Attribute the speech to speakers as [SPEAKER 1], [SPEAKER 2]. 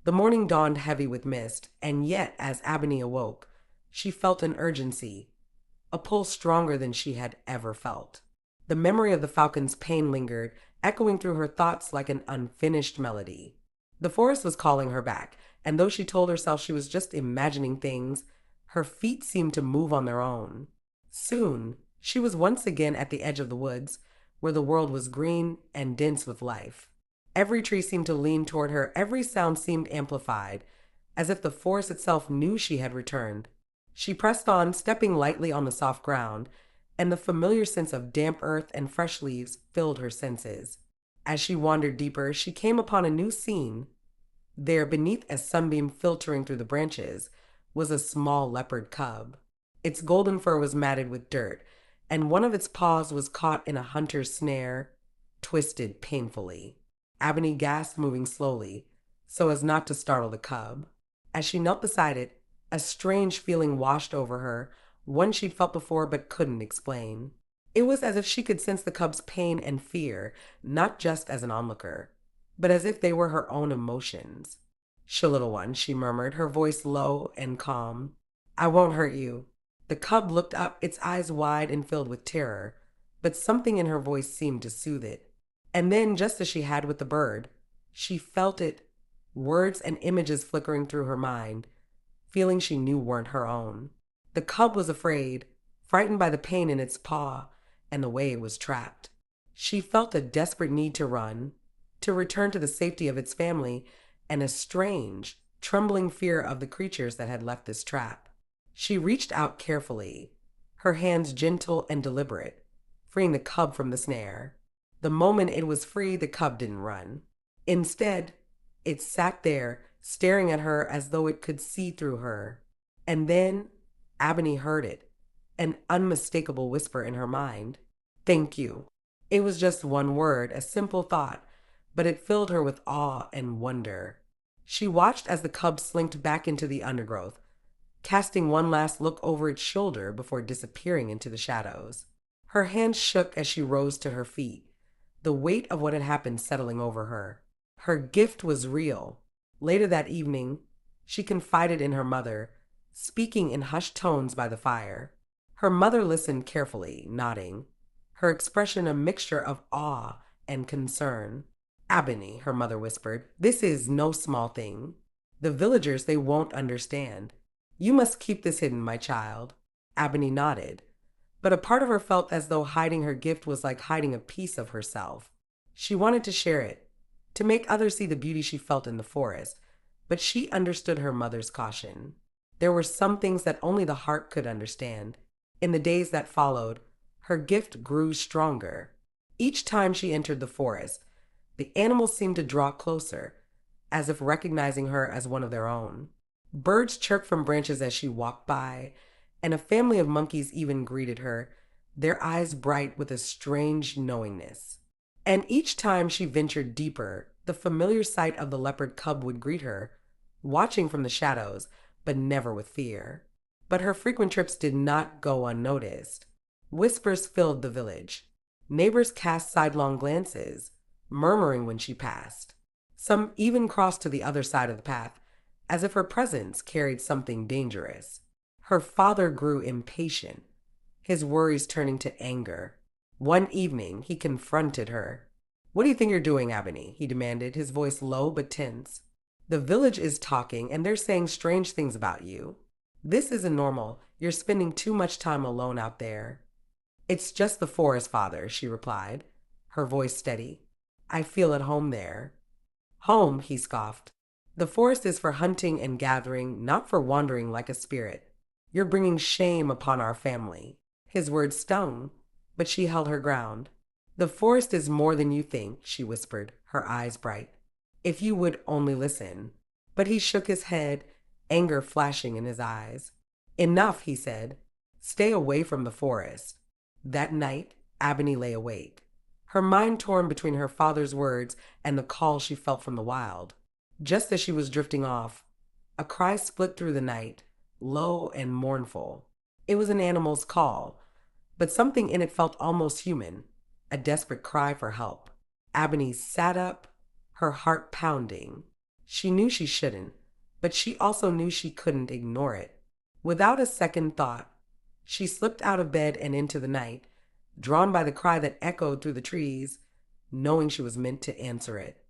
[SPEAKER 1] The morning dawned heavy with mist, and yet, as Abeni awoke, she felt an urgency, a pull stronger than she had ever felt. The memory of the falcon's pain lingered, echoing through her thoughts like an unfinished melody. The forest was calling her back, and though she told herself she was just imagining things, her feet seemed to move on their own. Soon, she was once again at the edge of the woods, where the world was green and dense with life. Every tree seemed to lean toward her, every sound seemed amplified, as if the forest itself knew she had returned. She pressed on, stepping lightly on the soft ground, and the familiar sense of damp earth and fresh leaves filled her senses. As she wandered deeper, she came upon a new scene. There, beneath a sunbeam filtering through the branches, was a small leopard cub. Its golden fur was matted with dirt, and one of its paws was caught in a hunter's snare, twisted painfully. Abeni gasped, moving slowly, so as not to startle the cub. As she knelt beside it, a strange feeling washed over her, one she'd felt before but couldn't explain. It was as if she could sense the cub's pain and fear, not just as an onlooker, but as if they were her own emotions. "Sh, little one," she murmured, her voice low and calm. "I won't hurt you." The cub looked up, its eyes wide and filled with terror, but something in her voice seemed to soothe it. And then, just as she had with the bird, she felt it, words and images flickering through her mind, feelings she knew weren't her own. The cub was afraid, frightened by the pain in its paw and the way it was trapped. She felt a desperate need to run, to return to the safety of its family, and a strange, trembling fear of the creatures that had left this trap. She reached out carefully, her hands gentle and deliberate, freeing the cub from the snare. The moment it was free, the cub didn't run. Instead, it sat there, staring at her as though it could see through her. And then Abeni heard it, an unmistakable whisper in her mind. "Thank you." It was just one word, a simple thought, but it filled her with awe and wonder. She watched as the cub slinked back into the undergrowth, casting one last look over its shoulder before disappearing into the shadows. Her hands shook as she rose to her feet, the weight of what had happened settling over her. Her gift was real. Later that evening, she confided in her mother, speaking in hushed tones by the fire. Her mother listened carefully, nodding, her expression a mixture of awe and concern. "Abeni," her mother whispered, "this is no small thing. The villagers, they won't understand. You must keep this hidden, my child." Abeni nodded, but a part of her felt as though hiding her gift was like hiding a piece of herself. She wanted to share it, to make others see the beauty she felt in the forest, but she understood her mother's caution. There were some things that only the heart could understand. In the days that followed, her gift grew stronger. Each time she entered the forest, the animals seemed to draw closer, as if recognizing her as one of their own. Birds chirped from branches as she walked by, and a family of monkeys even greeted her, their eyes bright with a strange knowingness. And each time she ventured deeper, the familiar sight of the leopard cub would greet her, watching from the shadows, but never with fear. But her frequent trips did not go unnoticed. Whispers filled the village. Neighbors cast sidelong glances, murmuring when she passed. Some even crossed to the other side of the path, as if her presence carried something dangerous. Her father grew impatient, his worries turning to anger. One evening, he confronted her. "What do you think you're doing, Abeni?" he demanded, his voice low but tense. "The village is talking, and they're saying strange things about you. This isn't normal. You're spending too much time alone out there." "It's just the forest, father," she replied, her voice steady. "I feel at home there." "Home," he scoffed. "The forest is for hunting and gathering, not for wandering like a spirit. You're bringing shame upon our family." His words stung, but she held her ground. "The forest is more than you think," she whispered, her eyes bright. "If you would only listen." But he shook his head, anger flashing in his eyes. "Enough," he said. "Stay away from the forest." That night, Abeni lay awake, her mind torn between her father's words and the call she felt from the wild. Just as she was drifting off, a cry split through the night, low and mournful. It was an animal's call, but something in it felt almost human, a desperate cry for help. Abeni sat up, her heart pounding. She knew she shouldn't, but she also knew she couldn't ignore it. Without a second thought, she slipped out of bed and into the night, drawn by the cry that echoed through the trees, knowing she was meant to answer it.